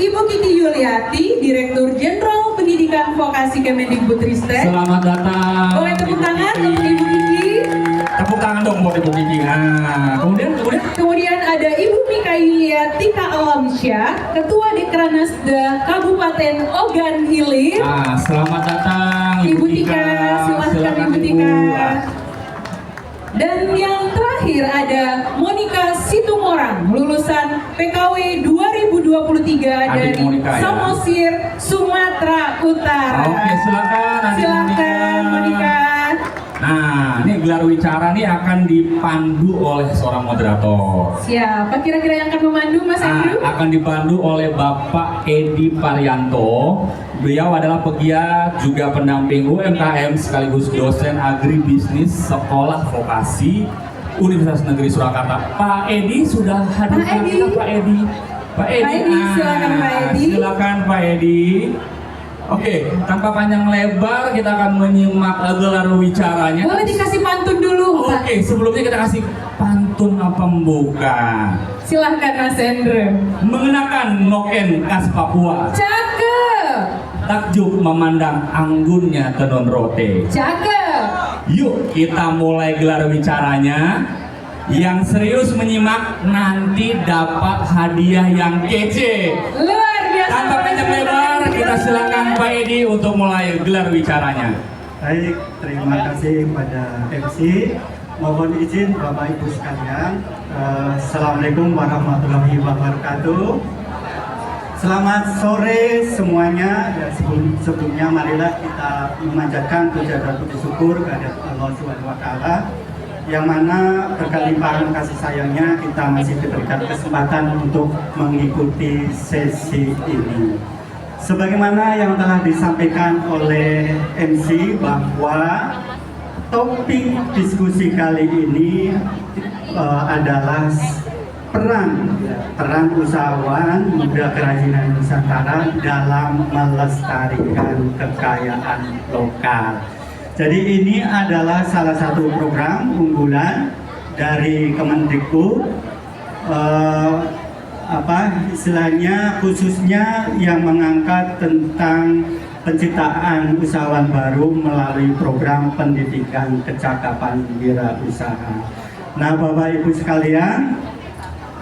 Ibu Kiki Yuliati, Direktur Jenderal Pendidikan Vokasi Kemendikbudristek. Selamat datang. Boleh tepuk tangan untuk Ibu Kiki. Tepuk tangan dong buat Ibu Kiki. Nah, kemudian ada Ibu Mika Yuliati Alamsyah, Ketua Dekranasda Kabupaten Ogan Hilir. Nah, selamat datang Ibu Tika, silahkan Ibu Tika. Dan yang terakhir ada Monika Situmorang, lulusan PKW 2023 dari Monika, Samosir, Sumatera Utara. Oke, silakan Monika. Nah, ini gelar wicara nih akan dipandu oleh seorang moderator. Siapa kira-kira yang akan memandu, Mas Andrew? Akan dipandu oleh Bapak Edi Parianto. Beliau adalah pegiat juga pendamping UMKM sekaligus dosen agribisnis Sekolah Vokasi Universitas Negeri Surakarta. Pak Edi sudah hadir kita, Pak Edi. Pak Edi, silakan Pak Edi. Silakan Pak Edi. Oke, tanpa panjang lebar kita akan menyimak gelar wicaranya. Boleh dikasih pantun dulu, Pak? Oke, sebelumnya kita kasih pantun pembuka. Silahkan Mas Andrew. Mengenakan noken khas Papua. Cakep. Takjub memandang anggunnya tenun rote. Cakep. Yuk kita mulai gelar wicaranya. Yang serius menyimak nanti dapat hadiah yang kece. Luar biasa. Tanpa panjang lebar, kita silakan Pak Edi untuk mulai gelar wicaranya. Baik, terima kasih pada MC. Mohon izin Bapak Ibu sekalian. Assalamualaikum warahmatullahi wabarakatuh. Selamat sore semuanya. Ya, sebelumnya marilah kita memanjatkan puja dan puji syukur kepada Allah Subhanahu wa Ta'ala, yang mana berkelimpahan kasih sayangnya kita masih diberikan kesempatan untuk mengikuti sesi ini. Sebagaimana yang telah disampaikan oleh MC bahwa topik diskusi kali ini adalah peran usahawan muda kerajinan Nusantara dalam melestarikan kekayaan lokal. Jadi ini adalah salah satu program unggulan dari Kemendikbud, istilahnya khususnya yang mengangkat tentang penciptaan usahawan baru melalui program pendidikan kecakapan wirausaha. Nah, Bapak Ibu sekalian,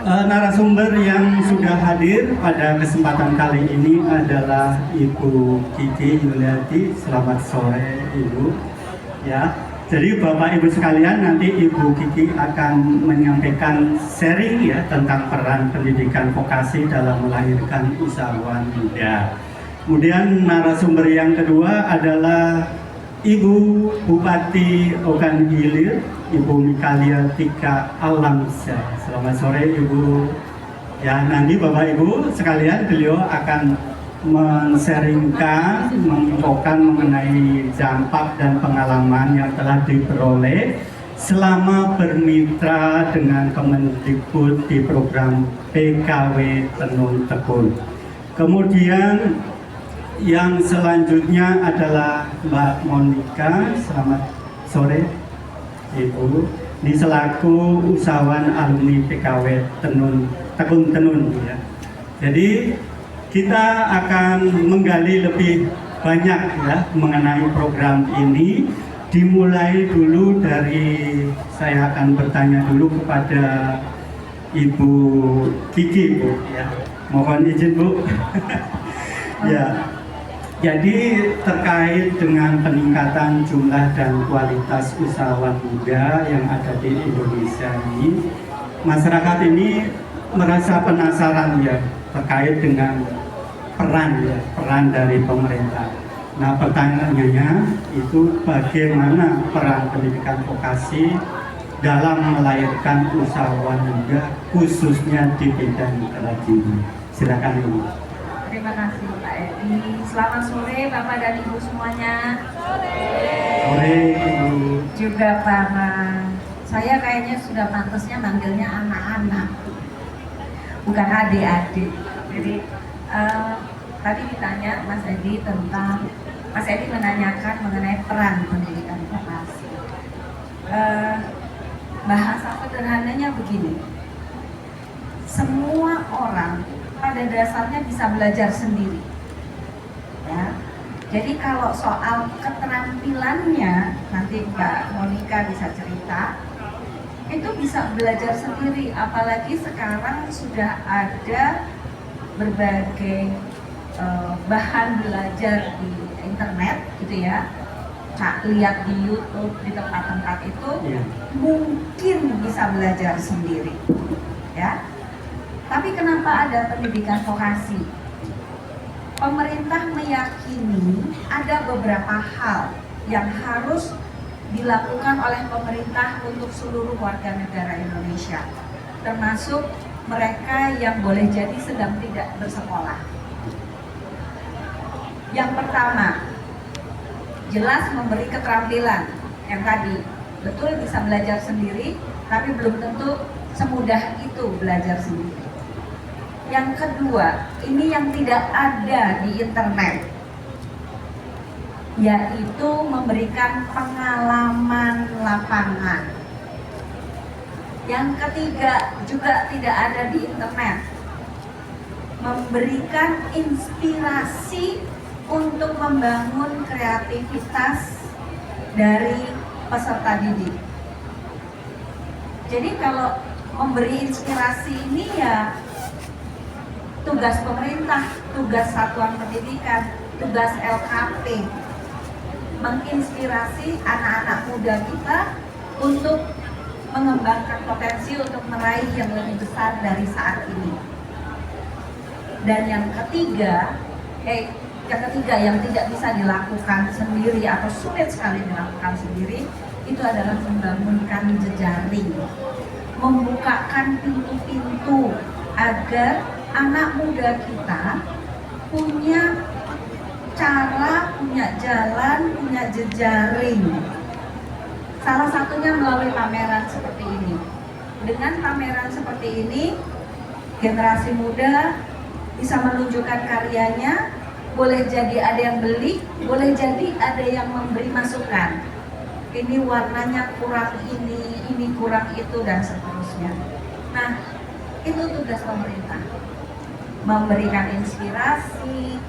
narasumber yang sudah hadir pada kesempatan kali ini adalah Ibu Kiki Yuliati. Selamat sore Ibu. Ya, jadi Bapak Ibu sekalian, nanti Ibu Kiki akan menyampaikan sharing ya tentang peran pendidikan vokasi dalam melahirkan usahawan muda. Kemudian narasumber yang kedua adalah Ibu Bupati Ogan Hilir, Ibu Mika Yuliati Alamsyah. Selamat sore Ibu. Ya, nanti Bapak Ibu sekalian, beliau akan men-sharingkan, menginfokan mengenai dampak dan pengalaman yang telah diperoleh selama bermitra dengan Kemendikbud di program PKW Tenun Tekun. Kemudian yang selanjutnya adalah Mbak Monika. Selamat sore Ibu. Ini selaku usahawan alumni PKW Tekun Tenun ya. Jadi kita akan menggali lebih banyak ya mengenai program ini. Dimulai dulu dari, saya akan bertanya dulu kepada Ibu Kiki Bu ya. Mohon izin Bu. Ya. Jadi terkait dengan peningkatan jumlah dan kualitas usahawan muda yang ada di Indonesia ini, masyarakat ini merasa penasaran ya terkait dengan peran dari pemerintah. Nah, pertanyaannya itu bagaimana peran pendidikan vokasi dalam melahirkan usahawan muda khususnya di bidang kerajinan. Silakan Ibu. Terima kasih Pak Edi. Selamat sore Bapak dan Ibu semuanya. Sore Ibu. Juga para, saya kayaknya sudah pantasnya manggilnya anak-anak, bukan adik-adik. Jadi tadi ditanya Mas Edi tentang, Mas Edi menanyakan mengenai peran pendidikan vokasi. Bahasa sederhananya begini, semua orang pada dasarnya bisa belajar sendiri. Ya. Jadi kalau soal keterampilannya, nanti Mbak Monica bisa cerita, itu bisa belajar sendiri, apalagi sekarang sudah ada berbagai bahan belajar di internet gitu ya. Lihat di YouTube, di tempat-tempat itu mungkin bisa belajar sendiri ya. Tapi kenapa ada pendidikan vokasi? Pemerintah meyakini ada beberapa hal yang harus dilakukan oleh pemerintah untuk seluruh warga negara Indonesia, termasuk mereka yang boleh jadi sedang tidak bersekolah. Yang pertama, jelas memberi keterampilan yang tadi, betul bisa belajar sendiri, tapi belum tentu semudah itu belajar sendiri. Yang kedua, ini yang tidak ada di internet, yaitu memberikan pengalaman lapangan. Yang ketiga, juga tidak ada di internet, memberikan inspirasi untuk membangun kreativitas dari peserta didik. Jadi kalau memberi inspirasi ini ya tugas pemerintah, tugas satuan pendidikan, tugas LKP, menginspirasi anak-anak muda kita untuk mengembangkan potensi untuk meraih yang lebih besar dari saat ini. Dan yang ketiga yang tidak bisa dilakukan sendiri atau sulit sekali dilakukan sendiri, itu adalah membangunkan jejaring, membukakan pintu-pintu agar anak muda kita punya cara, punya jalan, punya jejaring. Salah satunya melalui pameran seperti ini. Dengan pameran seperti ini, generasi muda bisa menunjukkan karyanya. Boleh jadi ada yang beli, boleh jadi ada yang memberi masukan. Ini warnanya kurang ini kurang itu, dan seterusnya. Nah, itu tugas pemerintah. Memberikan inspirasi,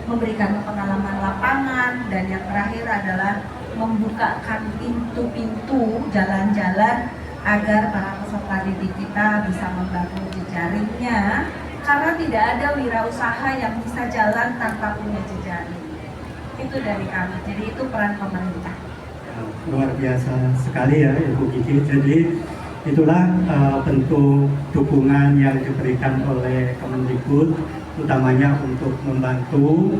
memberikan pengalaman lapangan, dan yang terakhir adalah membukakan pintu-pintu, jalan-jalan agar para peserta didik kita bisa membangun jejaringnya. Karena tidak ada wirausaha yang bisa jalan tanpa punya jejaring. Itu dari kami, jadi itu peran pemerintah. Luar biasa sekali ya Ibu Kiki. Jadi itulah bentuk dukungan yang diberikan oleh Kemendikbud, utamanya untuk membantu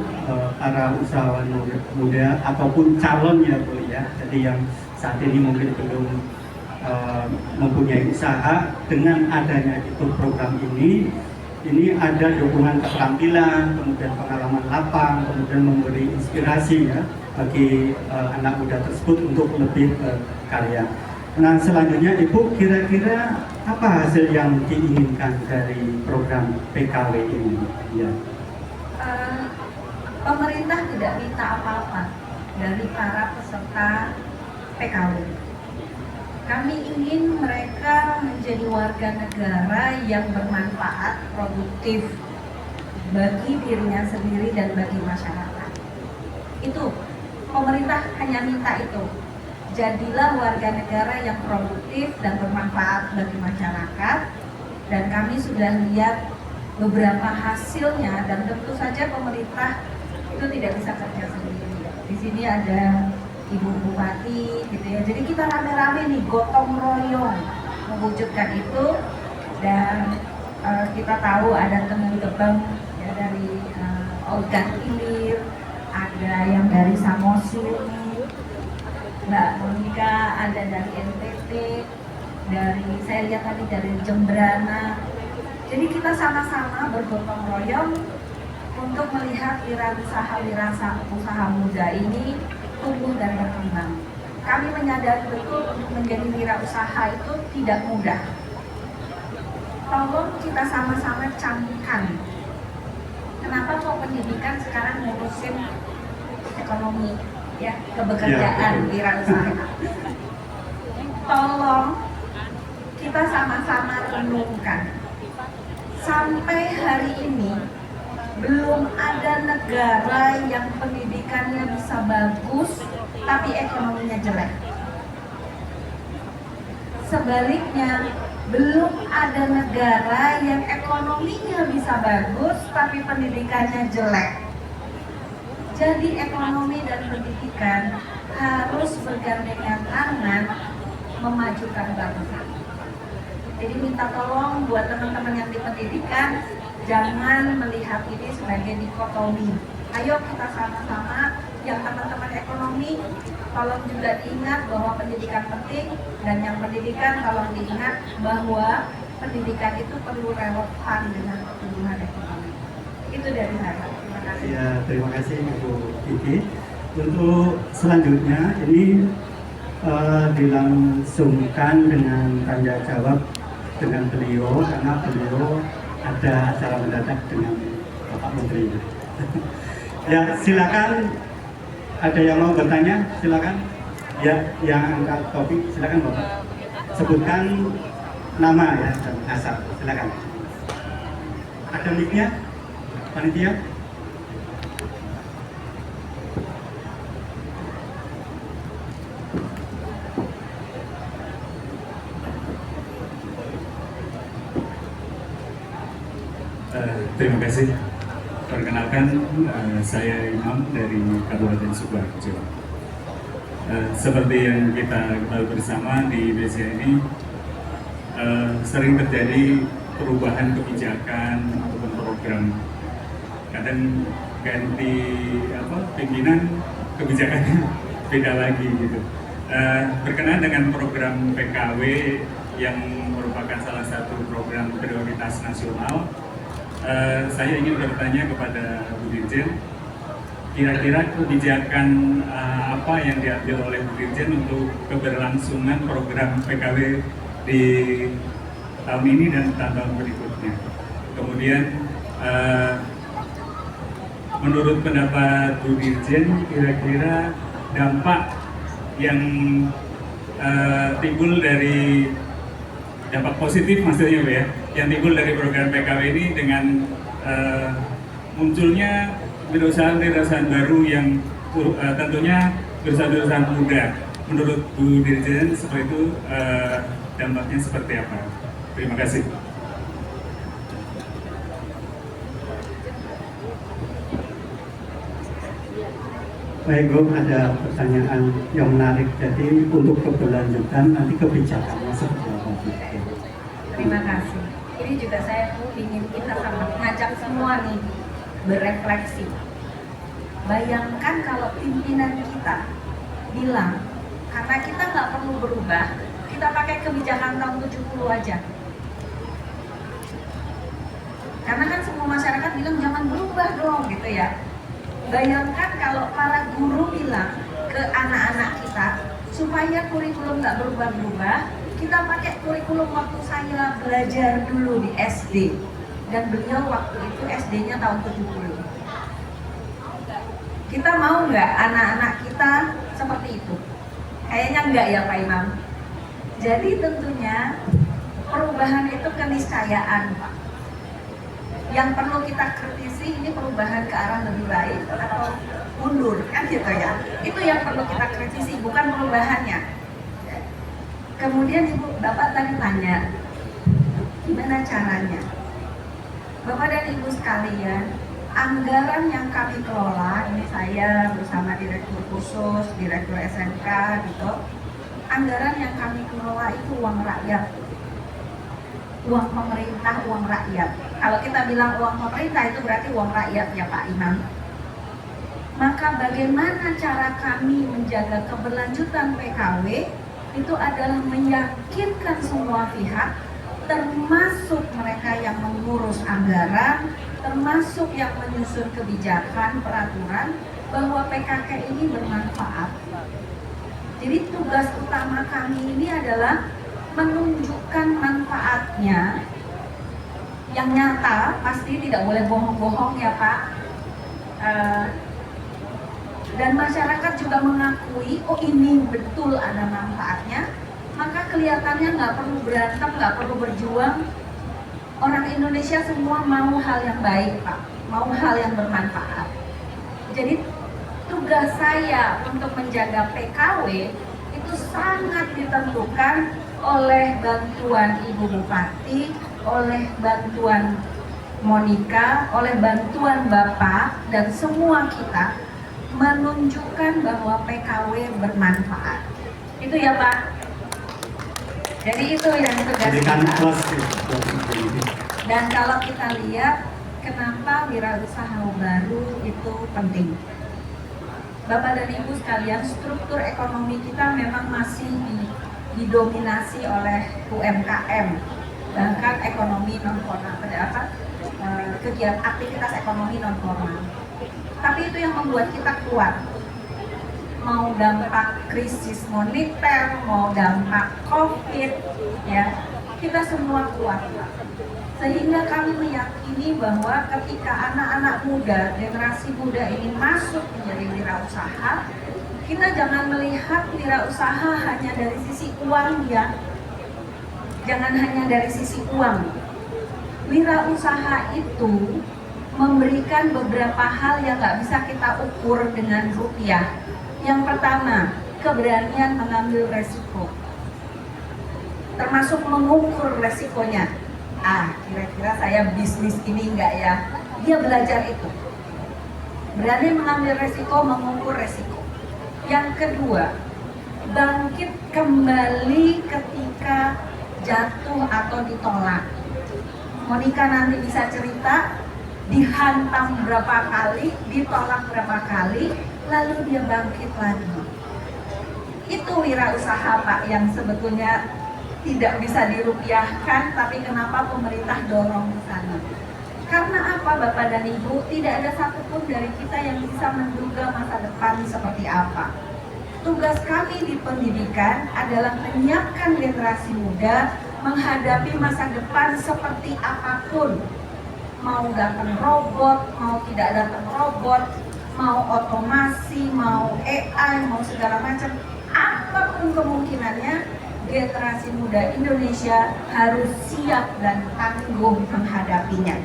para usahawan muda ataupun calonnya Bu ya. Jadi yang saat ini mungkin belum mempunyai usaha, dengan adanya itu program ini ada dukungan keterampilan, kemudian pengalaman lapang, kemudian memberi inspirasi ya bagi anak muda tersebut untuk lebih berkarya. Nah, selanjutnya Ibu, kira-kira apa hasil yang diinginkan dari program PKW ini? Ya. Pemerintah tidak minta apa-apa dari para peserta PKW. Kami ingin mereka menjadi warga negara yang bermanfaat, produktif bagi dirinya sendiri dan bagi masyarakat. Itu, pemerintah hanya minta itu. Jadilah warga negara yang produktif dan bermanfaat bagi masyarakat. Dan kami sudah lihat beberapa hasilnya, dan tentu saja pemerintah itu tidak bisa kerja sendiri. Di sini ada Ibu Bupati gitu ya. Jadi kita rame-rame nih, gotong royong mewujudkan itu. Dan kita tahu ada teman-teman ya dari Ogan Ilir, ada yang dari Samosir, Mbak Monica, ada dari NTT, dari saya lihat tadi dari Jembrana. Jadi kita sama-sama bergotong royong untuk melihat wirausaha muda ini tumbuh dan berkembang. Kami menyadari betul untuk menjadi wirausaha itu tidak mudah. Tolong kita sama-sama camkan. Kenapa kok pendidikan sekarang ngurusin ekonomi, ya, kebekerjaan, wirausaha. Tolong kita sama-sama renungkan. sampai hari ini belum ada negara yang pendidikannya bisa bagus tapi ekonominya jelek. Sebaliknya, belum ada negara yang ekonominya bisa bagus tapi pendidikannya jelek. Jadi ekonomi dan pendidikan harus bergandengan tangan memajukan bangsa. Jadi minta tolong buat teman-teman yang di pendidikan, jangan melihat ini sebagai dikotomi. Ayo kita sama-sama, yang teman-teman ekonomi, tolong juga diingat bahwa pendidikan penting, dan yang pendidikan tolong diingat bahwa pendidikan itu perlu relevan dengan pertumbuhan ekonomi. Itu dari saya. Terima kasih. Ya, terima kasih Ibu Kiki. Untuk selanjutnya ini dilangsungkan dengan tanya jawab dengan beliau karena beliau ada acara mendadak dengan Bapak Menteri. Ya, silakan. Ada yang mau bertanya? Silakan. Ya, yang angkat topik silakan Bapak. Sebutkan nama ya dan asal. Silakan. Ada mic-nya? Panitia? Terima kasih. Perkenalkan, saya Imam dari Kabupaten Sidoarjo. Seperti yang kita ketahui bersama di Indonesia ini sering terjadi perubahan kebijakan ataupun program. Kadang ganti pimpinan, kebijakannya beda lagi gitu. Berkenaan dengan program PKW yang merupakan salah satu program prioritas nasional. Saya ingin bertanya kepada Bu Dirjen, kira-kira kebijakan apa yang diambil oleh Bu Dirjen untuk keberlangsungan program PKW di tahun ini dan tahun berikutnya. Kemudian menurut pendapat Bu Dirjen, kira-kira dampak yang timbul dari dampak positif maksudnya Bu ya, yang timbul dari program PKW ini dengan munculnya wirausahaan baru yang tentunya wirausahaan muda. Menurut Bu Dirjen seperti itu, dampaknya seperti apa? Terima kasih. Baik Bu, ada pertanyaan yang menarik. Jadi untuk keberlanjutan nanti kebijakannya seperti apa? Terima kasih. Ini juga saya ingin kita ngajak semua nih berefleksi. Bayangkan kalau pimpinan kita bilang, karena kita nggak perlu berubah, kita pakai kebijakan tahun 70 aja. Karena kan semua masyarakat bilang jangan berubah dong gitu ya. Bayangkan kalau para guru bilang ke anak-anak kita supaya kurikulum nggak berubah-berubah, kita pakai kurikulum waktu saya belajar dulu di SD, dan beliau waktu itu SD-nya tahun 70. Kita mau nggak anak-anak kita seperti itu? Kayaknya enggak ya Pak Imam. Jadi tentunya perubahan itu keniscayaan Pak. Yang perlu kita kritisi ini perubahan ke arah lebih baik atau mundur, kan gitu ya. Itu yang perlu kita kritisi, bukan perubahannya. Kemudian Bapak tadi tanya, gimana caranya? Bapak dan Ibu sekalian, anggaran yang kami kelola, ini saya bersama Direktur Khusus, Direktur SMK gitu, anggaran yang kami kelola itu uang rakyat, uang pemerintah, uang rakyat. Kalau kita bilang uang pemerintah itu berarti uang rakyat ya Pak Imam. Maka bagaimana cara kami menjaga keberlanjutan PKW? Itu adalah meyakinkan semua pihak, termasuk mereka yang mengurus anggaran, termasuk yang menyusun kebijakan, peraturan, bahwa PKK ini bermanfaat. Jadi tugas utama kami ini adalah menunjukkan manfaatnya yang nyata, pasti tidak boleh bohong-bohong ya Pak. Dan masyarakat juga mengakui, oh ini betul ada manfaatnya, maka kelihatannya nggak perlu berantem, nggak perlu berjuang, Orang Indonesia semua mau hal yang baik, Pak, mau hal yang bermanfaat. Jadi tugas saya untuk menjaga PKW itu sangat ditentukan oleh bantuan Ibu Bupati, oleh bantuan Monica, oleh bantuan Bapak dan semua kita menunjukkan bahwa PKW bermanfaat. Itu ya Pak. Jadi itu yang tugas Berikan kita. plus. Dan kalau kita lihat kenapa wirausaha baru itu penting. Bapak dan Ibu sekalian, struktur ekonomi kita memang masih didominasi oleh UMKM, bahkan ekonomi non formal, kegiatan aktivitas ekonomi non formal. Tapi itu yang membuat kita kuat. Mau dampak krisis moneter, mau dampak COVID, ya kita semua kuat. Sehingga kami meyakini bahwa ketika anak-anak muda, generasi muda ini masuk menjadi wirausaha, kita jangan melihat wirausaha hanya dari sisi uang ya. Jangan hanya dari sisi uang. Wirausaha itu memberikan beberapa hal yang nggak bisa kita ukur dengan rupiah. Yang pertama, keberanian mengambil resiko. Termasuk mengukur resikonya. Kira-kira saya bisnis ini enggak ya? Dia belajar itu. Berani mengambil resiko, mengukur resiko. Yang kedua, bangkit kembali ketika jatuh atau ditolak. Monica nanti bisa cerita, dihantam berapa kali, ditolak berapa kali, lalu dia bangkit lagi. Itu wirausaha Pak yang sebetulnya tidak bisa dirupiahkan, tapi kenapa pemerintah dorong ke sana? Karena apa Bapak dan Ibu? Tidak ada satupun dari kita yang bisa menduga masa depan seperti apa. Tugas kami di pendidikan adalah menyiapkan generasi muda menghadapi masa depan seperti apapun. Mau datang robot, mau tidak datang robot, mau otomasi, mau AI, mau segala macam, apapun kemungkinannya, generasi muda Indonesia harus siap dan tangguh menghadapinya.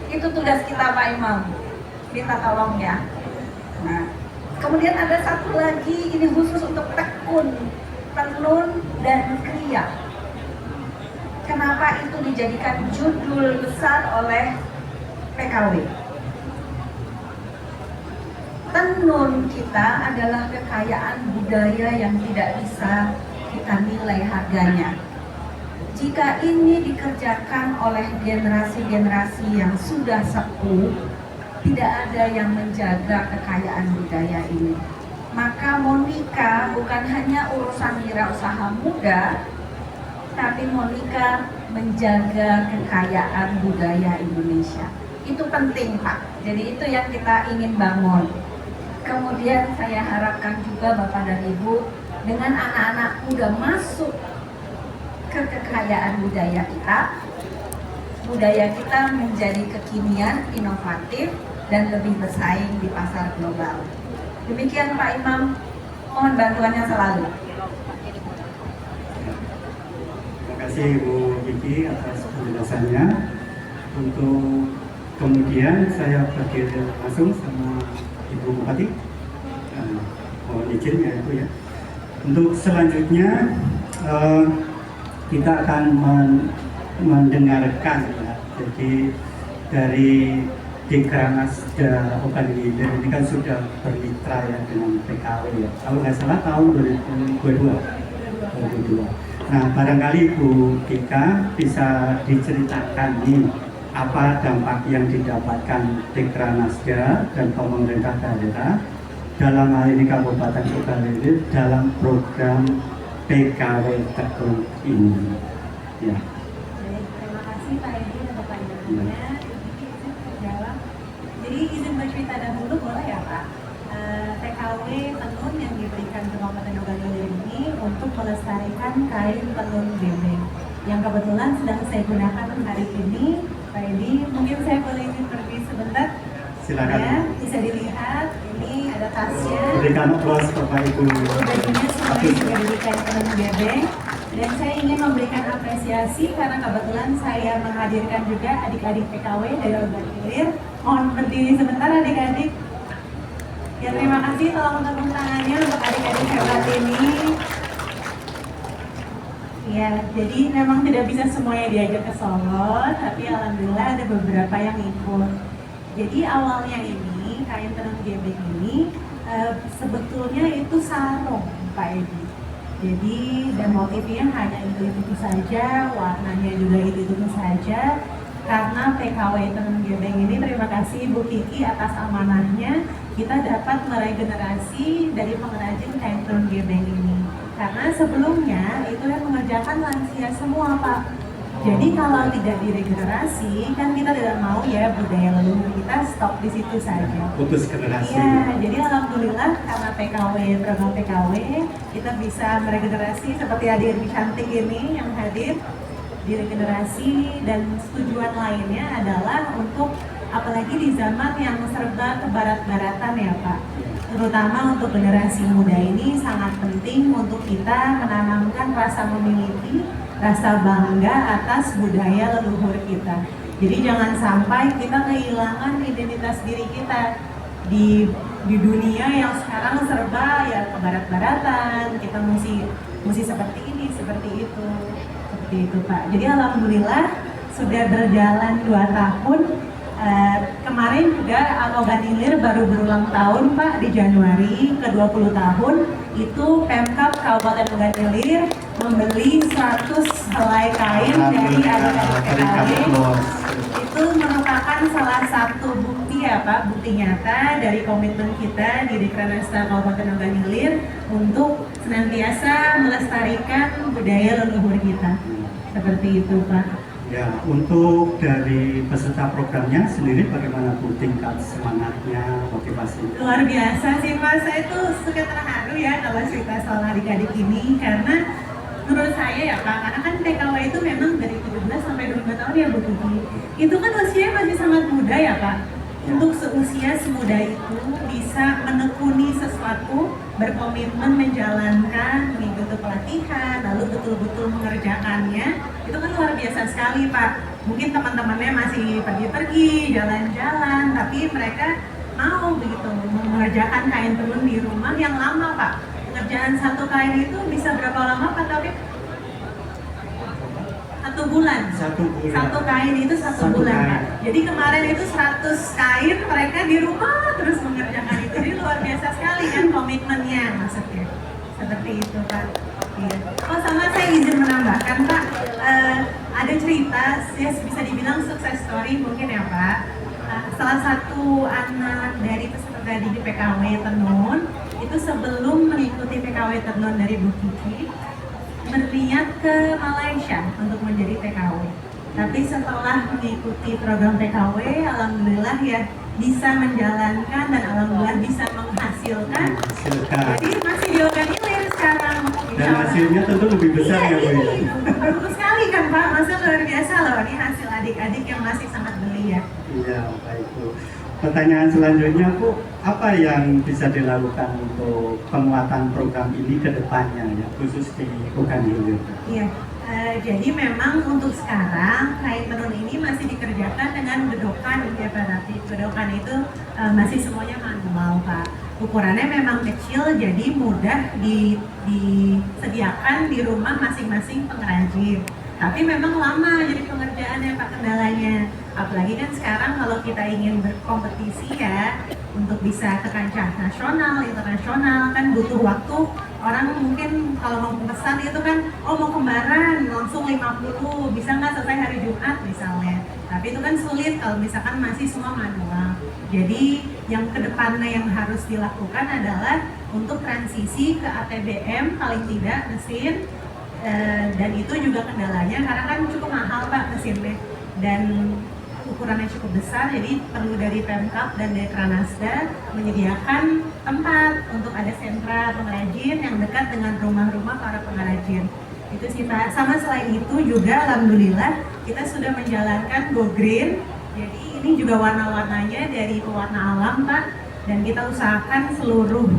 Itu tugas kita Pak Imam. Minta tolong ya. Nah, kemudian ada satu lagi, ini khusus untuk tekun, tenun, dan kriya. Kenapa itu dijadikan judul besar oleh PKW? Tenun kita adalah kekayaan budaya yang tidak bisa kita nilai harganya. Jika ini dikerjakan oleh generasi-generasi yang sudah sepuh, tidak ada yang menjaga kekayaan budaya ini. Maka Monica bukan hanya urusan wirausaha muda, tapi Monica menjaga kekayaan budaya Indonesia. Itu penting Pak. Jadi itu yang kita ingin bangun. Kemudian saya harapkan juga Bapak dan Ibu, dengan anak-anak muda masuk ke kekayaan budaya kita menjadi kekinian, inovatif, dan lebih bersaing di pasar global. Demikian Pak Imam, mohon bantuannya selalu. Terima kasih Ibu Kiki atas penjelasannya. Untuk kemudian saya pergi langsung sama Ibu Bupati. Mohon izin ya Ibu ya. Untuk selanjutnya kita akan mendengarkan ya. Jadi dari Dekranasda Open Leader ini kan sudah bermitra ya dengan PKW ya. Kalau nggak salah tahun 2022. Nah barangkali Bu Kika bisa diceritakan nih apa dampak yang didapatkan Dekranasda dan pemerintah daerah dalam hal ini Kabupaten Sukareli dalam program PKW Tekun ini. Ya. Terima kasih Pak Edi dan Bapak Ibunya. Jadi izin bercerita dahulu boleh ya Pak? PKW tenun yang diberikan ke Kabupaten Sukareli ini untuk melestarikan kain tenun bebek yang kebetulan sedang saya gunakan hari ini. Pak Edi, mungkin saya boleh izin pergi sebentar. Silakan. Ya, bisa dilihat. Ini ada tasnya. Berikan aplaus Bapak Ibu. Bajunya semuanya sudah diberikan tenun bebek. Dan saya ingin memberikan apresiasi karena kebetulan saya menghadirkan juga adik-adik PKW dari Ogan Ilir. Mohon berdiri sebentar adik-adik. Ya, terima kasih, tolong tepuk tangannya untuk adik-adik hebat ini. Ya, jadi memang tidak bisa semuanya diajak ke Solo, tapi alhamdulillah ada beberapa yang ikut. Jadi awalnya ini, kain tenun gebek ini sebetulnya itu sarung, Pak Edi. Jadi dan motifnya hanya itu saja, warnanya juga itu saja. Karena PKW tenun gebek ini, terima kasih Bu Kiki atas amanahnya, kita dapat meregenerasi dari pengrajin kain tenun gebek ini. Karena sebelumnya itu yang mengerjakan lansia semua, Pak. Jadi kalau tidak diregenerasi, kan kita tidak mau ya budaya leluhur kita stop di situ saja. Putus generasi. Iya, jadi alhamdulillah karena PKW, program PKW, kita bisa meregenerasi seperti adik cantik ini yang hadir, diregenerasi, dan tujuan lainnya adalah untuk apalagi di zaman yang serba kebarat-baratan ya Pak. Terutama untuk generasi muda ini sangat penting untuk kita menanamkan rasa memiliki, rasa bangga atas budaya leluhur kita. Jadi jangan sampai kita kehilangan identitas diri kita di dunia yang sekarang serba ya kebarat-baratan. Kita mesti seperti ini, seperti itu Pak. Jadi alhamdulillah sudah berjalan 2 tahun. Kemarin juga Ogan Ilir baru berulang tahun Pak, di Januari ke-20 tahun. Itu Pemkab Kabupaten Ogan Ilir membeli 100 helai kain dari adik-adik PKW. Itu merupakan salah satu bukti ya Pak, bukti nyata dari komitmen kita di Dikranasta Kabupaten Ogan Ilir untuk senantiasa melestarikan budaya leluhur kita. Seperti itu Pak. Ya, untuk dari peserta programnya sendiri bagaimana Bu tingkat semangatnya, motivasi? Luar biasa sih Mas, saya tuh suka terharu ya kalau cerita soal adik-adik ini, karena menurut saya ya Pak, karena kan PKW itu memang dari 17 sampai 25 tahun ya Bu Kiki. Itu kan usianya masih sangat muda ya Pak. Untuk seusia semuda itu bisa menekuni sesuatu, berkomitmen menjalankan, mengikuti pelatihan, lalu betul-betul mengerjakannya, itu kan luar biasa sekali Pak. Mungkin teman-temannya masih pergi-pergi, jalan-jalan, tapi mereka mau begitu mengerjakan kain tenun di rumah yang lama Pak. Pengerjaan satu kain itu bisa berapa lama Pak Taufik? 1 bulan. 1 bulan. Satu kain itu 1 bulan kain. Pak. Jadi kemarin itu 100 kain mereka di rumah terus mengerjakan itu. Jadi luar biasa sekali kan komitmennya maksudnya. Seperti itu Pak. Iya. Oh sama saya izin menambahkan Pak, ada cerita, ya bisa dibilang sukses story mungkin ya Pak. Salah satu anak dari peserta di PKW Tenun itu sebelum mengikuti PKW Tenun dari Bu Kiki, berniat ke Malaysia untuk menjadi TKW. Tapi setelah mengikuti program TKW, alhamdulillah ya bisa menjalankan dan alhamdulillah bisa menghasilkan. Jadi masih di Ogan Ilir sekarang. Dan hasilnya tentu lebih besar ya Bu. Bagus sekali kan Pak, masa luar biasa loh ini hasil adik-adik yang masih sangat belia. Iya, baik Bu. Pertanyaan selanjutnya Bu, apa yang bisa dilakukan untuk penguatan program ini ke depannya ya, khusus di Ogan Ilir? Iya, jadi memang untuk sekarang kain tenun ini masih dikerjakan dengan bedokan ya Pak Rati. Bedokan itu masih semuanya manual Pak. Ukurannya memang kecil, jadi mudah disediakan di rumah masing-masing pengrajin. Tapi memang lama jadi pengerjaannya Pak, kendalanya. Apalagi kan sekarang kalau kita ingin berkompetisi ya, untuk bisa ke kancah nasional, internasional kan butuh waktu. Orang mungkin kalau mau pesan itu kan, oh mau kembaran langsung 50, bisa nggak selesai hari Jumat misalnya. Tapi itu kan sulit kalau misalkan masih semua manual. Jadi yang kedepannya yang harus dilakukan adalah untuk transisi ke ATBM paling tidak mesin. Dan itu juga kendalanya karena kan cukup mahal Pak mesinnya dan ukurannya cukup besar, jadi perlu dari Pemkab dan dari Dikranasta menyediakan tempat untuk ada sentra pengrajin yang dekat dengan rumah-rumah para pengrajin. Itu sih Pak. Sama selain itu juga alhamdulillah kita sudah menjalankan Go Green. Jadi ini juga warna-warnanya dari pewarna alam Pak. Dan kita usahakan seluruh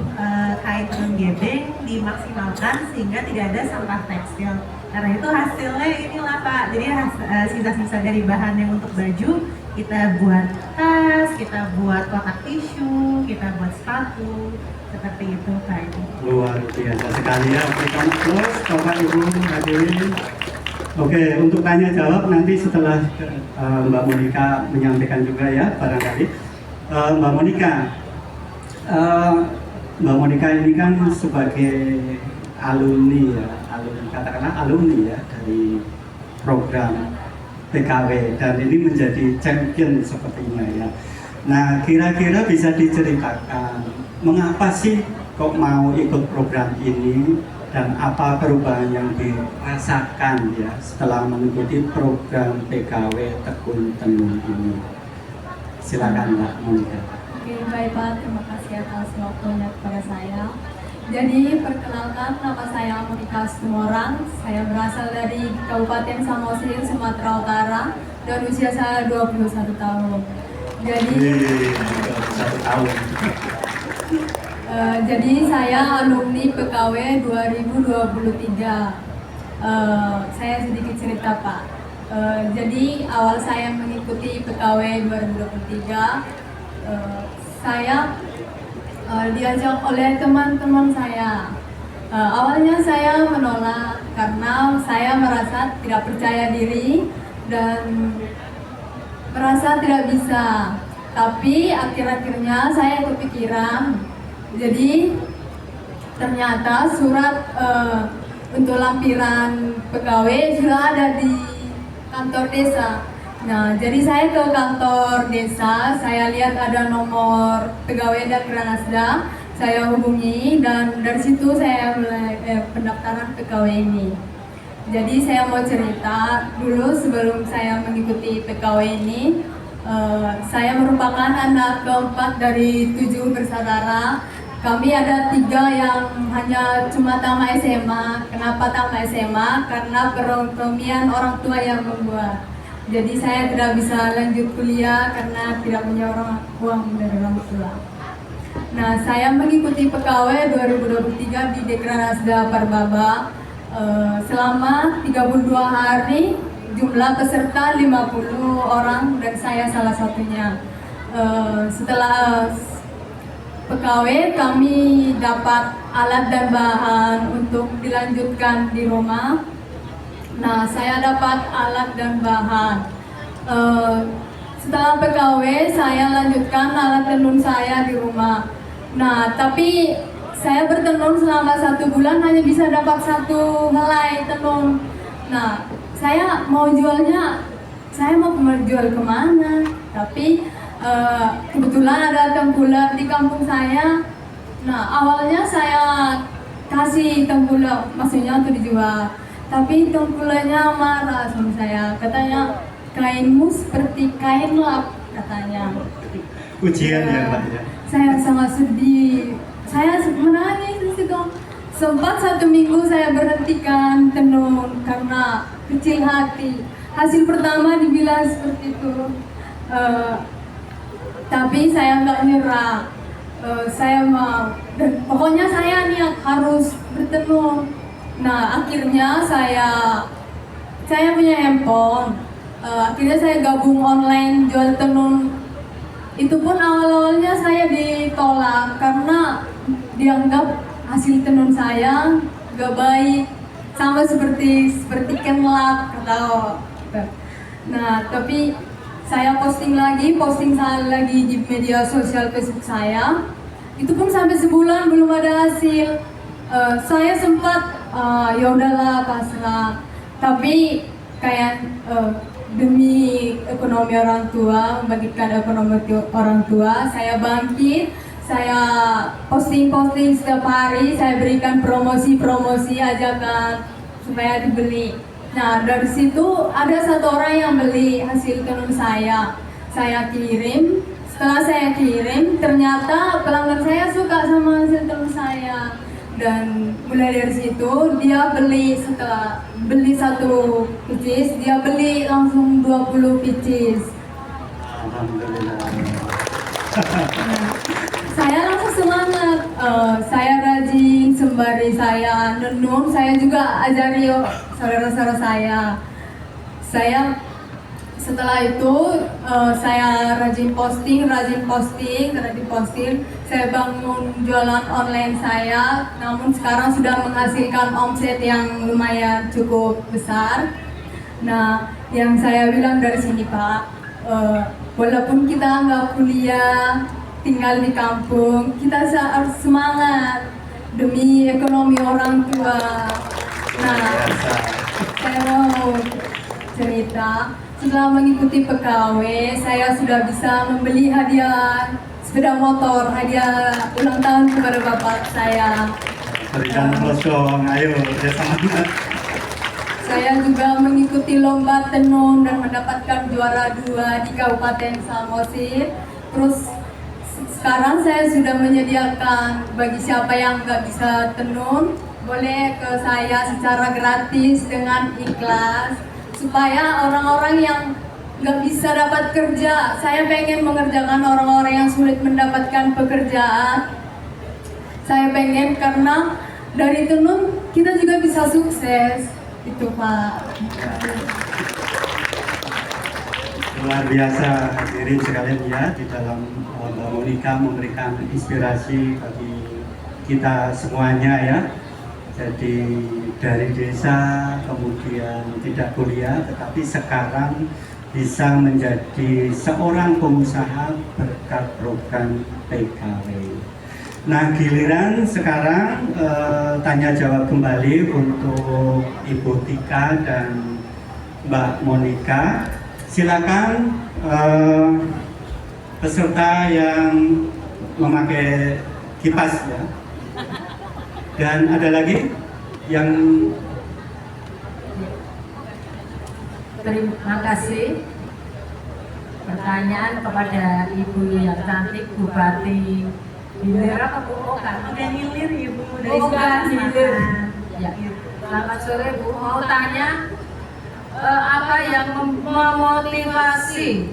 kain tenun gebek dimaksimalkan sehingga tidak ada sampah tekstil. Karena itu hasilnya inilah Pak. Jadi sisa-sisa dari bahan yang untuk baju kita buat tas, kita buat kotak tisu, kita buat sepatu, seperti itu Pak. Luar biasa sekali ya. Berikan aplaus Bapak Ibu hadirin. Oke, untuk tanya jawab nanti setelah Mbak Monika menyampaikan juga ya barangkali. Mbak Monika ini kan sebagai alumni ya, katakanlah alumni ya dari program PKW dan ini menjadi champion sepertinya ya. Nah, kira-kira bisa diceritakan mengapa sih kok mau ikut program ini dan apa perubahan yang dirasakan ya setelah mengikuti program PKW Tekun Tenun ini. Silakan Mbak Monika. Oke, baik Pak, terima kasih atas waktunya kepada saya. Jadi, perkenalkan, nama saya Monika Situmorang. Saya berasal dari Kabupaten Samosir, Sumatera Utara, dan usia saya 21 tahun. Jadi, 21 tahun. jadi saya alumni PKW 2023. Saya sedikit cerita Pak. Jadi awal saya mengikuti PKW 2023, saya diajak oleh teman-teman saya. Awalnya saya menolak karena saya merasa tidak percaya diri dan merasa tidak bisa. Tapi akhir-akhirnya saya kepikiran. Jadi ternyata surat untuk lampiran pegawai sudah ada di kantor desa. Nah, jadi saya ke kantor desa, saya lihat ada nomor pegawai Dekranasda, saya hubungi dan dari situ saya mulai pendaftaran pegawai ini. Jadi saya mau cerita dulu sebelum saya mengikuti pegawai ini, saya merupakan anak keempat dari 7 bersaudara. Kami ada 3 yang hanya cuma tamat SMA. Kenapa tamat SMA? Karena perekonomian orang tua yang membuat. Jadi saya tidak bisa lanjut kuliah karena tidak punya uang dari orang tua. Nah, saya mengikuti PKW 2023 di Dekranasda Parbaba selama 32 hari. Jumlah peserta 50 orang dan saya salah satunya. Setelah PKW kami dapat alat dan bahan untuk dilanjutkan di rumah. Nah, saya dapat alat dan bahan. Setelah PKW saya lanjutkan alat tenun saya di rumah. Nah, tapi saya bertenun selama 1 bulan hanya bisa dapat 1 helai tenun. Nah, saya mau jualnya, saya mau jual kemana? Tapi kebetulan ada tengkulak di kampung saya. Nah, awalnya saya kasih tengkulak, maksudnya untuk dijual. Tapi tengkulaknya marah sama saya, katanya kainmu seperti kain lap, katanya. Ujian ya Mbak ya. Saya sangat sedih, saya menangis di situ. Sempat 1 minggu saya berhentikan tenun karena kecil hati. Hasil pertama dibilang seperti itu. Tapi saya nggak nyerah. Saya mau, dan pokoknya saya niat harus bertenun. Nah, akhirnya saya punya handphone. Akhirnya saya gabung online jual tenun. Itu pun awal-awalnya saya ditolak karena dianggap hasil tenun saya gak baik, sama seperti kenlap atau. Nah, tapi saya posting lagi di media sosial Facebook saya. Itu pun sampai sebulan belum ada hasil. Saya sempat ya udahlah pasrah. Tapi kayak demi ekonomi orang tua, membagikan ekonomi orang tua, saya bangkit. Saya posting setiap hari. Saya berikan promosi ajakan supaya dibeli. Nah, dari situ ada 1 orang yang beli hasil tenun saya. Saya kirim. Setelah saya kirim, ternyata pelanggan saya suka sama hasil tenun saya. Dan mulai dari situ dia beli, setelah beli 1 pieces, dia beli langsung 20 pieces. Alhamdulillah. Saya langsung semangat. Saya rajin sembari saya nenun, saya juga ajari saudara-saudara saya. Setelah itu saya rajin posting. Saya bangun jualan online saya, namun sekarang sudah menghasilkan omset yang lumayan cukup besar. Nah, yang saya bilang dari sini Pak, walaupun kita nggak kuliah, tinggal di kampung, kita harus semangat demi ekonomi orang tua. Nah, saya mau cerita. Setelah mengikuti PKW, saya sudah bisa membeli hadiah sepeda motor, hadiah ulang tahun kepada bapak saya. Berikan aplaus dong, ayo bersama kita. Saya juga mengikuti lomba tenun dan mendapatkan juara 2 di Kabupaten Samosir. Terus sekarang saya sudah menyediakan bagi siapa yang nggak bisa tenun, boleh ke saya secara gratis dengan ikhlas, supaya orang-orang yang nggak bisa dapat kerja, saya pengen mengerjakan orang-orang yang sulit mendapatkan pekerjaan. Saya pengen karena dari tenun kita juga bisa sukses. Itu Pak. Luar biasa hadirin sekalian ya, di dalam Mbak Monika memberikan inspirasi bagi kita semuanya ya. Jadi dari desa kemudian tidak kuliah, tetapi sekarang bisa menjadi seorang pengusaha berkat program PKW. Nah, giliran sekarang tanya jawab kembali untuk Ibu Tika dan Mbak Monika. Silakan peserta yang memakai kipas ya. Dan ada lagi yang Terima kasih. Pertanyaan kepada Ibu yang cantik, Bupati Hilir apa Bu? Oh, kan? Udah hilir Ibu, dari Oh, kan, Hilir. Ya. Selamat sore Bu, mau tanya apa yang memotivasi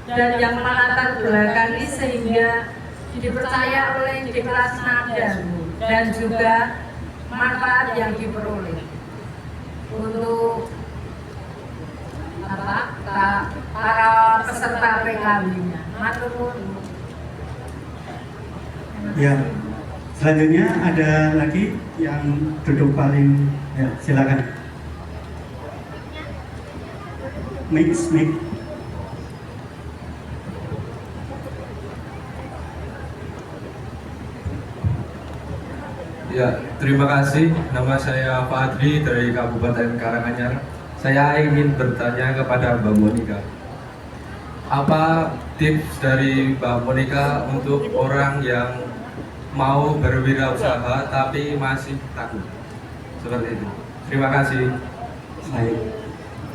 dan yang melatar belakangi sehingga dipercaya oleh di kelas nada Bu, dan juga manfaat yang diperoleh untuk para peserta PKW-nya. Matur nuwun. ya, selanjutnya ada lagi yang duduk paling ya, silakan. Mic. Ya, terima kasih. Nama saya Pak Adri dari Kabupaten Karanganyar. Saya ingin bertanya kepada Mbak Monika. Apa tips dari Mbak Monika untuk orang yang mau berwirausaha tapi masih takut? Seperti itu. Terima kasih. Baik,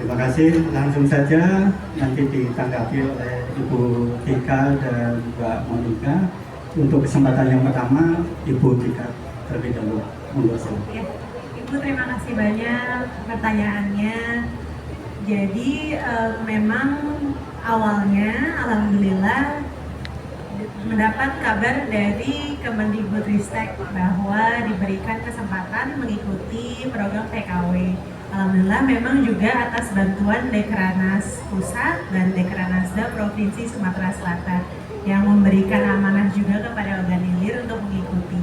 terima kasih. Langsung saja nanti ditanggapi oleh Ibu Tika dan Mbak Monika. Untuk kesempatan yang pertama, Ibu Tika terlebih dahulu. Monggo silakan. Ya, Ibu terima kasih banyak pertanyaannya. Jadi memang awalnya alhamdulillah mendapat kabar dari Kemendikbudristek bahwa diberikan kesempatan mengikuti program TKW. Alhamdulillah memang juga atas bantuan Dekrenas Pusat dan Dekranasda Provinsi Sumatera Selatan yang memberikan amanah juga kepada Organilir untuk mengikuti.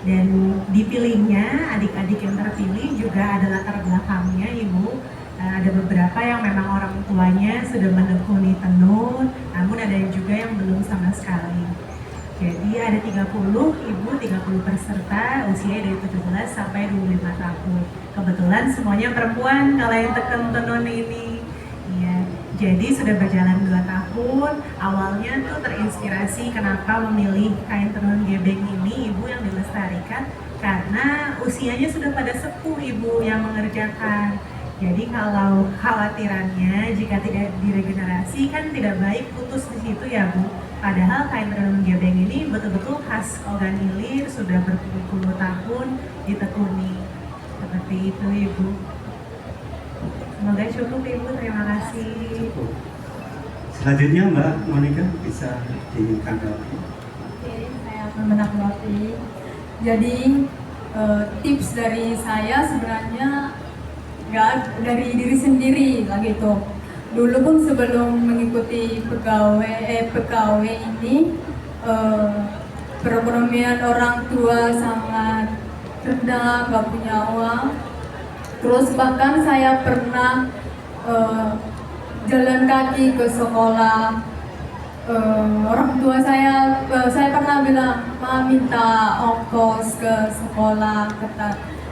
Dan dipilihnya adik-adik yang terpilih juga ada latar belakangnya Ibu. Ada beberapa yang memang orang tuanya sudah menekuni tenun, namun ada juga yang belum sama sekali. Jadi ada 30 Ibu, 30 peserta usia dari 17 sampai 25 tahun. Kebetulan semuanya perempuan kalau yang teken tenun ini. Iya, jadi sudah berjalan 2 tahun. Awalnya tuh terinspirasi kenapa memilih kain tenun gebeng ini Ibu yang dilestarikan, karena usianya sudah pada sepuh Ibu yang mengerjakan. Jadi kalau khawatirannya jika tidak diregenerasi kan tidak baik putus di situ ya Bu. Padahal kain tenun gebeng ini betul-betul khas Ogan Ilir, sudah berpuluh-puluh tahun ditekuni. Seperti itu Ibu. Semoga cukup Ibu, terima kasih. Selanjutnya Mbak Monika bisa ditanggapi. Oke, saya akan menanggapi. Jadi tips dari saya sebenarnya nggak dari diri sendiri lah gitu. Dulu pun sebelum mengikuti PKW ini perekonomian orang tua sangat rendah, nggak punya uang. Terus bahkan saya pernah jalan kaki ke sekolah. Orang tua saya pernah bilang, "Ma, minta ongkos ke sekolah."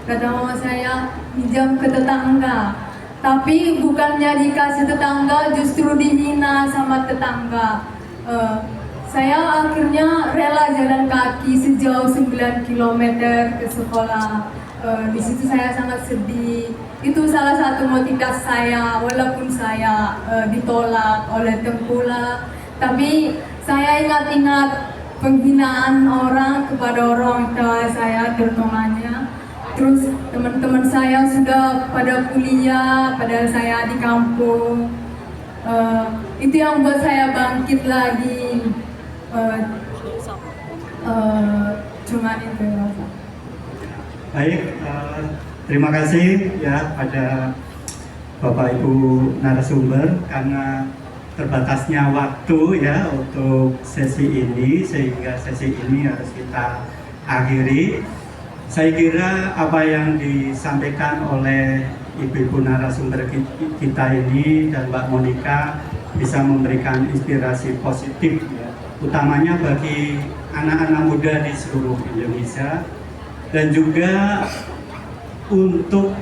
Kata mama saya, "Pinjam ke tetangga." Tapi bukannya dikasih tetangga, justru dihina sama tetangga. Saya akhirnya rela jalan kaki sejauh 9 km ke sekolah. Di situ saya sangat sedih. Itu salah satu motivasi saya, walaupun saya ditolak oleh Tengkulak. Tapi saya ingat-ingat penghinaan orang kepada orang tua saya terutamanya. Terus teman-teman saya sudah pada kuliah, padahal saya di kampung. Itu yang buat saya bangkit lagi. Cuman itu. Baik, terima kasih ya pada Bapak Ibu narasumber karena terbatasnya waktu ya untuk sesi ini, sehingga sesi ini harus kita akhiri. Saya kira apa yang disampaikan oleh ibu-ibu narasumber kita ini dan Mbak Monica bisa memberikan inspirasi positif ya, utamanya bagi anak-anak muda di seluruh Indonesia dan juga untuk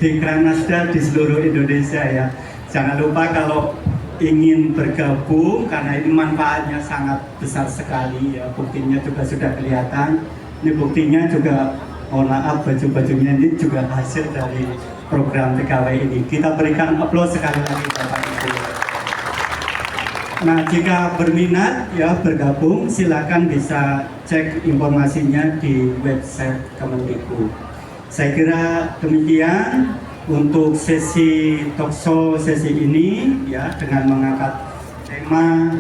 Dekranasda di seluruh Indonesia ya. Jangan lupa kalau ingin bergabung karena ini manfaatnya sangat besar sekali ya, buktinya juga sudah kelihatan. Ini buktinya juga, mohon maaf, baju-bajunya ini juga hasil dari program PKW ini. Kita berikan aplaus sekali lagi Bapak Ibu. Nah, jika berminat ya bergabung, silakan bisa cek informasinya di website Kemendikbud. Saya kira demikian untuk sesi talkshow sesi ini ya, dengan mengangkat tema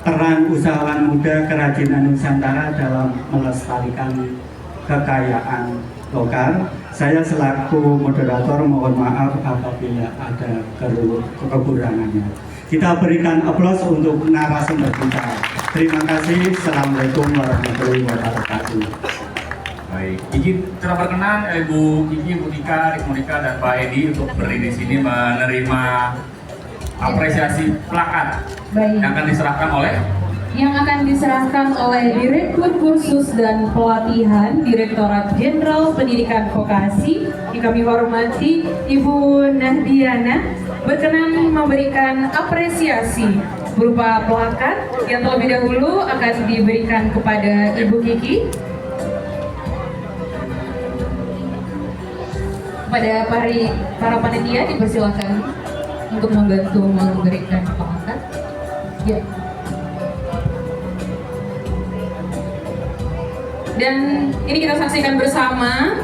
peran usahawan muda kerajinan Nusantara dalam melestarikan kekayaan lokal. Saya selaku moderator mohon maaf apabila ada kekurangannya. Kita berikan aplaus untuk narasumber kita. Terima kasih. Assalamualaikum warahmatullahi wabarakatuh. Baik, izin terperkenan Ibu Kiki, Bu Tika, Monika, dan Pak Edi untuk berdiri di sini menerima apresiasi plakat Baik. yang akan diserahkan oleh Direktur Kursus dan Pelatihan Direktorat Jenderal Pendidikan Vokasi yang kami hormati Ibu Nahdiana berkenan memberikan apresiasi berupa plakat yang terlebih dahulu akan diberikan kepada Ibu Kiki. Pada para panitia dipersilakan untuk membantu memberikan plakat. Ya. Dan ini kita saksikan bersama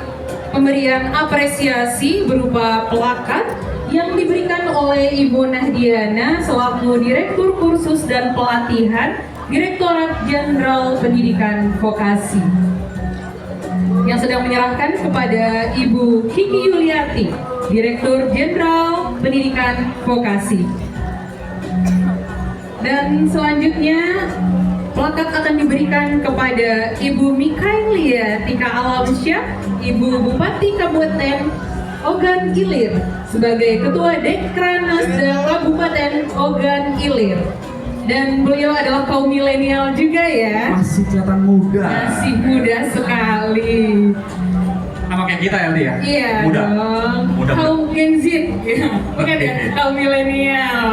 pemberian apresiasi berupa plakat yang diberikan oleh Ibu Nahdiana selaku Direktur Kursus dan Pelatihan Direktorat Jenderal Pendidikan Vokasi, yang sedang menyerahkan kepada Ibu Kiki Yuliati, Direktur Jenderal Pendidikan Vokasi. Dan selanjutnya plakat akan diberikan kepada Ibu Mikaelia Tika Alamsyah, Ibu Bupati Kabupaten Ogan Ilir sebagai Ketua Dekranasda Kabupaten Ogan Ilir. Dan beliau adalah kaum milenial juga ya. masih kelihatan muda. Masih muda sekali. Sama kayak kita ya, Li ya? Iya Muda. dong. Muda. Kaum Gen Z, bukan ya? Kaum milenial.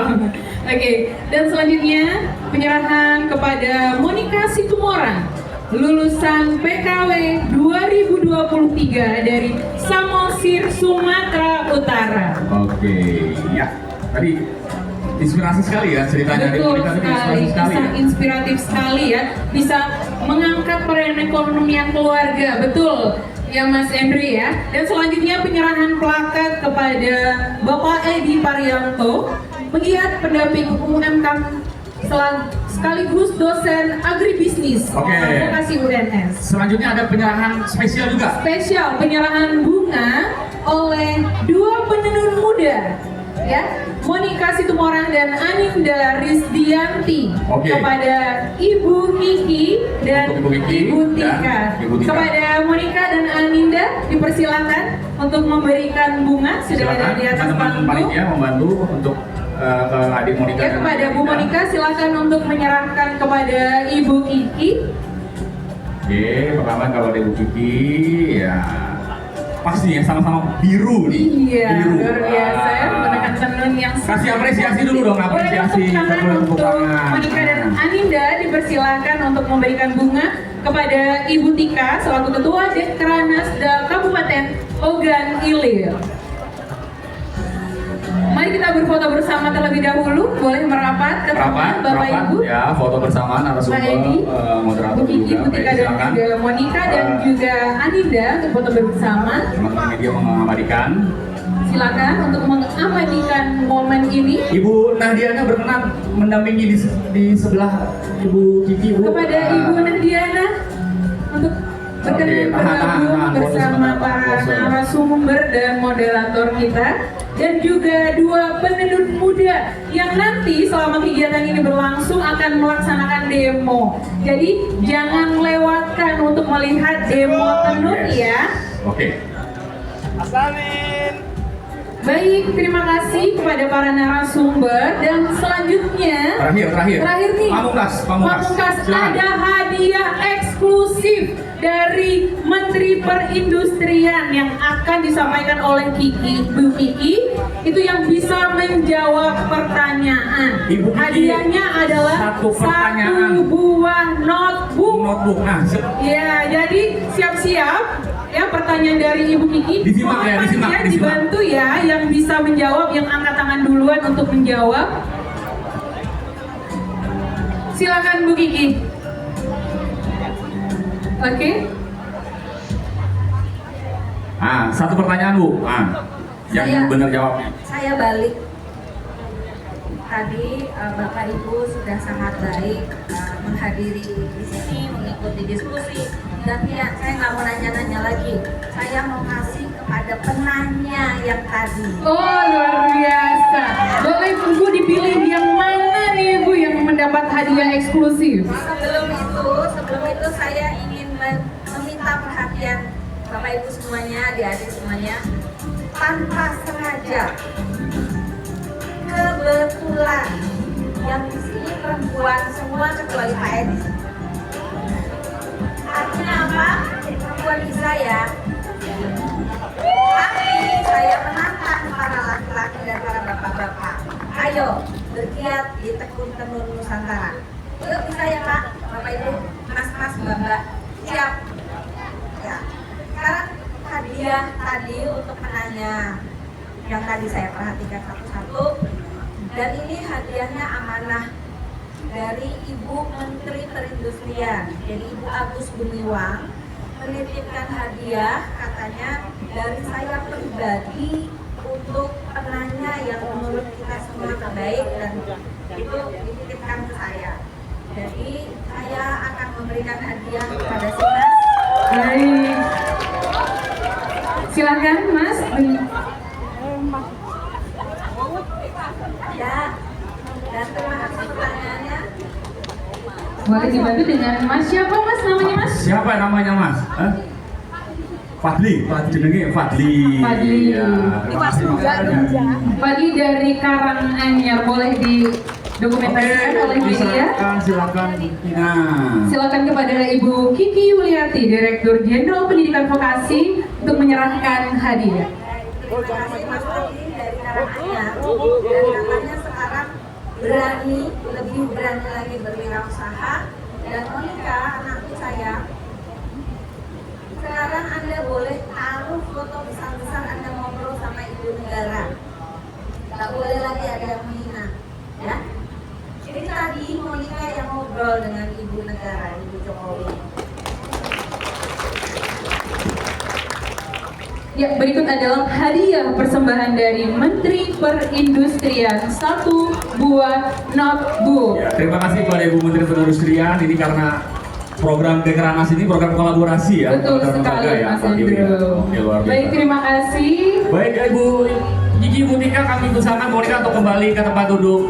Oke, dan selanjutnya penyerahan kepada Monica Situmorang, lulusan PKW 2023 dari Samosir, Sumatera Utara. Oke, ya. Tadi inspirasi sekali ya ceritanya. Betul Monica tadi sekali, inspirasi sekali ya. inspiratif sekali ya, bisa mengangkat perekonomian keluarga, betul ya Mas Andri ya. Dan selanjutnya penyerahan plakat kepada Bapak Edi Parianto, pegiat pendamping UMK sekaligus dosen agribisnis Vokasi UNS. Selanjutnya ada penyerahan spesial juga. Spesial penyerahan bunga oleh dua penenun muda, ya, Monica Situmorang dan Aninda Rizdianti. Oke. Kepada Ibu Kiki dan Untuk Ibu Kiki Ibu dan Tika. Ibu Tika. Kepada Monica dan Aninda dipersilakan untuk memberikan bunga, sudah ada di atas teman-teman panggung. panitia membantu untuk ke adik Monica. Ya, dan kepada Bu Aninda. Monica silakan untuk menyerahkan kepada Ibu Kiki. Oke, pertama kalau ada Ibu Kiki, ya pasti ya sama-sama biru nih. Iya, biru. luar biasa ya, Wah. menggunakan tenun yang Kasih apresiasi dulu dong, Boleh apresiasi. tepuk tangan Tepuk untuk tangan. Monica dan Aninda dipersilakan untuk memberikan bunga kepada Ibu Tika selaku Ketua Dekranasda Kabupaten Ogan Ilir. Mari kita berfoto bersama terlebih dahulu. Boleh merapat ke tengah Bapak Ibu. Ya, foto bersama Mbak narasumber, Edi, moderator Bu Kiki, juga. Bu Tika, Baik, dan silakan. juga Monica dan juga Aninda untuk foto bersama. Teman-teman media mengabadikan. Silakan untuk mengabadikan momen ini. Ibu Nahdiana berkenan mendampingi di sebelah Ibu Kiki, Bu. Kepada Nah, Ibu Nahdiana untuk berkenan Oke, tahan, bergabung tahan, bersama foto para sebentar, narasumber dan moderator kita, dan juga dua penenun muda yang nanti selama kegiatan ini berlangsung akan melaksanakan demo. Jadi jangan lewatkan untuk melihat demo tenun Yes. ya. Oke. Baik, terima kasih kepada para narasumber, dan selanjutnya Terakhir nih, Pamungkas. Silakan. ada hadiah eksklusif dari Menteri Perindustrian yang akan disampaikan oleh Kiki, Bu Kiki, itu yang bisa menjawab pertanyaan. Ibu Kiki, Hadiahnya adalah satu pertanyaan. satu buah notebook. Notebook. Nah, Ya, jadi siap-siap ya pertanyaan dari Ibu Kiki. Disimak ya, Mohon disimak, panitia disimak. dibantu ya, yang bisa menjawab, yang angkat tangan duluan untuk menjawab. Silakan Bu Kiki. Oke. Ah, satu pertanyaan Bu. Yang Saya- benar jawabnya. Saya balik. Tadi Bapak Ibu sudah sangat baik menghadiri di sini, mengikuti diskusi. Dan ya, saya nggak mau nanya-nanya lagi. Saya mau kasih kepada penanya yang tadi. Oh, luar biasa. Boleh Bu dipilih yang mana nih Bu yang mendapat hadiah eksklusif? Sebelum itu saya ingin meminta perhatian Bapak Ibu semuanya, adik-adik semuanya. Tanpa sengaja, kebetulan yang di sini perempuan semua kecuali Pak Edi. Artinya apa? Perempuan bisa ya. Tapi saya menantang para laki-laki dan para bapak-bapak. Ayo bergiat di tekun tenun Nusantara. Yuk bisa ya Pak, Bapak Ibu, Mas-mas, Mbak-mbak, siap. Ya. Sekarang hadiah tadi untuk penanya yang tadi saya perhatikan satu-satu, dan ini hadiahnya amanah dari Ibu Menteri Perindustrian, jadi Ibu Agus Gumiwang menitipkan hadiah, katanya dari saya pribadi untuk penanya yang menurut kita semua terbaik, dan itu dititipkan ke saya. Jadi saya akan memberikan hadiah kepada si Mas. Baik. Silakan Mas. Ya, dan terima kasih pertanyaannya. Boleh dibantu dengan Mas. Siapa Mas namanya Mas? Siapa namanya Mas? Fadli. Jenenge Fadli. Fadli. Ya, terima kasih, Mas Fadli. Fadli dari Karanganyar, boleh didokumentasikan oleh media. Silakan Tina. Silakan kepada Ibu Kiki Yuliati, Direktur Jenderal Pendidikan Vokasi, untuk menyerahkan hadiah. Terima kasih Mas Fadli dari Karanganyar, dan katanya sekarang lebih berani lagi berwirausaha. Dan Monica, anakku saya, sekarang Anda boleh taruh foto besar-besar Anda ngobrol sama ibu negara. Nggak boleh lagi ada yang menghina, ya. Jadi tadi Monica yang ngobrol dengan ibu negara, Ibu Jokowi. Ya, berikut adalah hadiah persembahan dari Menteri Perindustrian, satu buah notebook. Ya, terima kasih kepada Ibu Menteri Perindustrian. Ini karena program Dekeranas ini program kolaborasi ya. Betul antar lembaga sekali ya, Mas Pak Giri ya. Andrew. Oke, luar biasa. Baik, terima kasih. Baik Ibu Gigi, Ibu Tika, kami usahakan Monica untuk kembali ke tempat duduk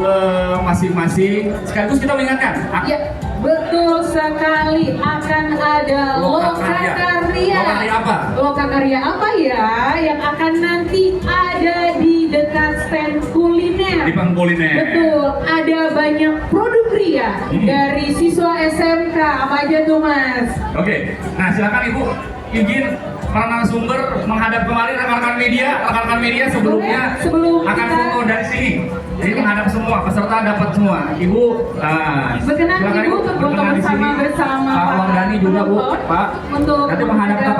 masing-masing. Sekaligus kita mengingatkan. Ya, betul sekali, akan ada Lokakarya. Lokakarya. Lokakarya apa? Lokakarya apa ya yang akan nanti ada di dekat stand kuliner. Di Pengkuliner. Betul, ada banyak produk Ria dari siswa SMK. Apa aja tuh Mas? Oke, nah silakan Ibu izin para narasumber menghadap kembali rekan-rekan media sebelumnya Sebelum akan kita- foto dari sini. Jadi menghadap semua, peserta dapat semua. Ibu, Berkenan silakan Ibu untuk berkenan di sini. bersama Pak para Wardani juga Bu, penonton Pak. untuk Nanti menghadap ke